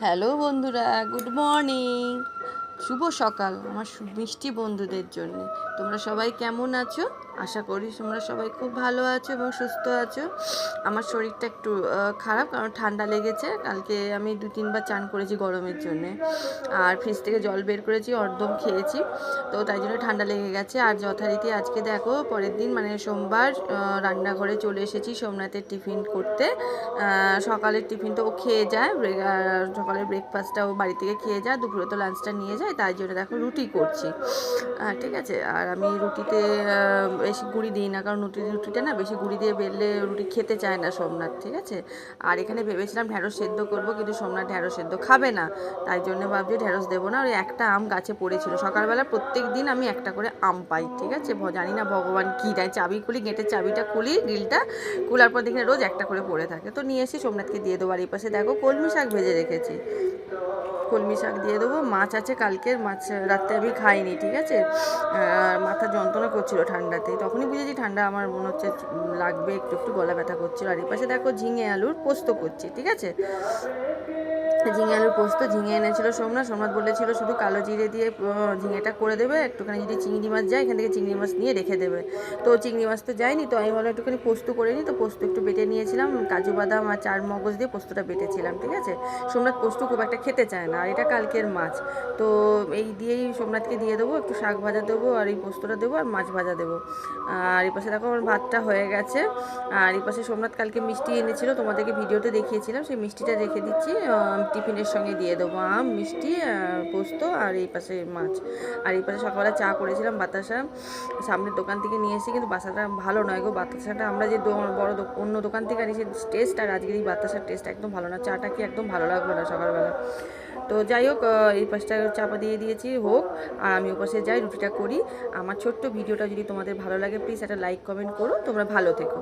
Hello বন্ধুরা, good morning. শুভ সকাল আমার মিষ্টি বন্ধুদের জন্য। তোমরা সবাই কেমন আছো? আশা করি তোমরা সবাই খুব ভালো আছো এবং সুস্থ আছো। আমার শরীরটা একটু খারাপ, কারণ ঠান্ডা লেগেছে। কালকে আমি 2-3 বার চান করেছি গরমের জন্যে, আর ফ্রিজ থেকে জল বের করেছি, অর্ধম খেয়েছি, তো তাই জন্য ঠান্ডা লেগে গেছে। আর যথারীতি আজকে দেখো, পরের দিন মানে সোমবার, রান্নাঘরে চলে এসেছি সোমনাথের টিফিন করতে। সকালের টিফিন তো ও খেয়ে যায়, সকালের ব্রেকফাস্টটা ও বাড়ি থেকে খেয়ে যায়, দুপুরে তো লাঞ্চটা নিয়ে যায়, তাই জন্য দেখো রুটি করছি। ঠিক আছে, আর আমি রুটিতে বেশি গুঁড়ি দিই না, কারণ রুটিটা না বেশি গুঁড়ি দিয়ে বেললে রুটি খেতে চায় না সোমনাথ। ঠিক আছে, আর এখানে ভেবেছিলাম ঢ্যাঁড়স সেদ্ধ করবো, কিন্তু সোমনাথ ঢ্যাঁড়স সেদ্ধ খাবে না, তাই জন্য ভাবছি ঢ্যাঁড়স দেবো না। ওই একটা আম গাছে পড়েছিল, সকালবেলা প্রত্যেক দিন আমি একটা করে আম পাই। ঠিক আছে, জানি না ভগবান কী দেয়, চাবি খুলি, গেটের চাবিটা খুলি, গ্রিলটা খোলার পর দেখি রোজ একটা করে পড়ে থাকে, তো নিয়ে এসে সোমনাথকে দিয়ে দেবো। আর এই পাশে দেখো কলমি শাক ভেজে রেখেছি, কলমি শাক দিয়ে দেবো। মাছ আছে কালকের, মাছ রাত্রে আমি খাইনি। ঠিক আছে, মাথা যন্ত্রণা করছিল ঠান্ডাতে, তখনই বুঝেছি ঠান্ডা আমার মনে হচ্ছে লাগবে, একটু একটু গলা ব্যথা করছিল। আর এই পাশে দেখো ঝিঙে আলুর পোস্ত করছি। ঠিক আছে, ঝিঙে আলুর পোস্ত, ঝিঙে এনেছিল সোমনাথ বলেছিল শুধু কালো জিরে দিয়ে ঝিঙেটা করে দেবে, একটুখানি যদি চিংড়ি মাছ যায় এখান থেকে চিংড়ি মাছ নিয়ে রেখে দেবে। তো চিংড়ি মাছ তো যায়নি, তো আমি বললাম একটুখানি পোস্ত করে নিই, তো পোস্ত একটু বেটে নিয়েছিলাম, কাজু বাদাম আর চার মগজ দিয়ে পোস্তটা বেটেছিলাম। ঠিক আছে, সোমনাথ পোস্ত খুব একটা খেতে চায় না, আর এটা কালকের মাছ, তো এই দিয়েই সোমনাথকে দিয়ে দেবো। একটু শাক ভাজা দেবো, আর এই পোস্তটা দেবো, আর মাছ ভাজা দেবো। আর এই পাশে দেখো আমার ভাতটা হয়ে গেছে। আর এই পাশে সোমনাথ কালকে মিষ্টি এনেছিল, তোমাদেরকে ভিডিওতে দেখিয়েছিলাম, সেই মিষ্টিটা রেখে দিচ্ছি, টিফিনের সঙ্গে দিয়ে দেবো। আম, মিষ্টি, পোস্ত, আর এই পাশে মাছ। আর এই পাশে সকালবেলা চা করেছিলাম বাতাসা, সামনের দোকান থেকে নিয়ে এসেছি, কিন্তু বাসাটা ভালো নয় গো। বাতাসাটা আমরা যে বড় অন্য দোকান থেকে আনি, সেই টেস্ট আর আজকের এই বাতাসার টেস্ট একদম ভালো না। চাটা কি একদম ভালো লাগলো না সকালবেলা। তো যাই হোক, এই পাশটা চাপা দিয়ে দিয়েছি হোক, আর আমি ও পাশে যাই, রুটিটা করি। আমার ছোট্ট ভিডিওটা যদি তোমাদের ভালো লাগে, প্লিজ একটা লাইক কমেন্ট করো। তোমরা ভালো থেকো।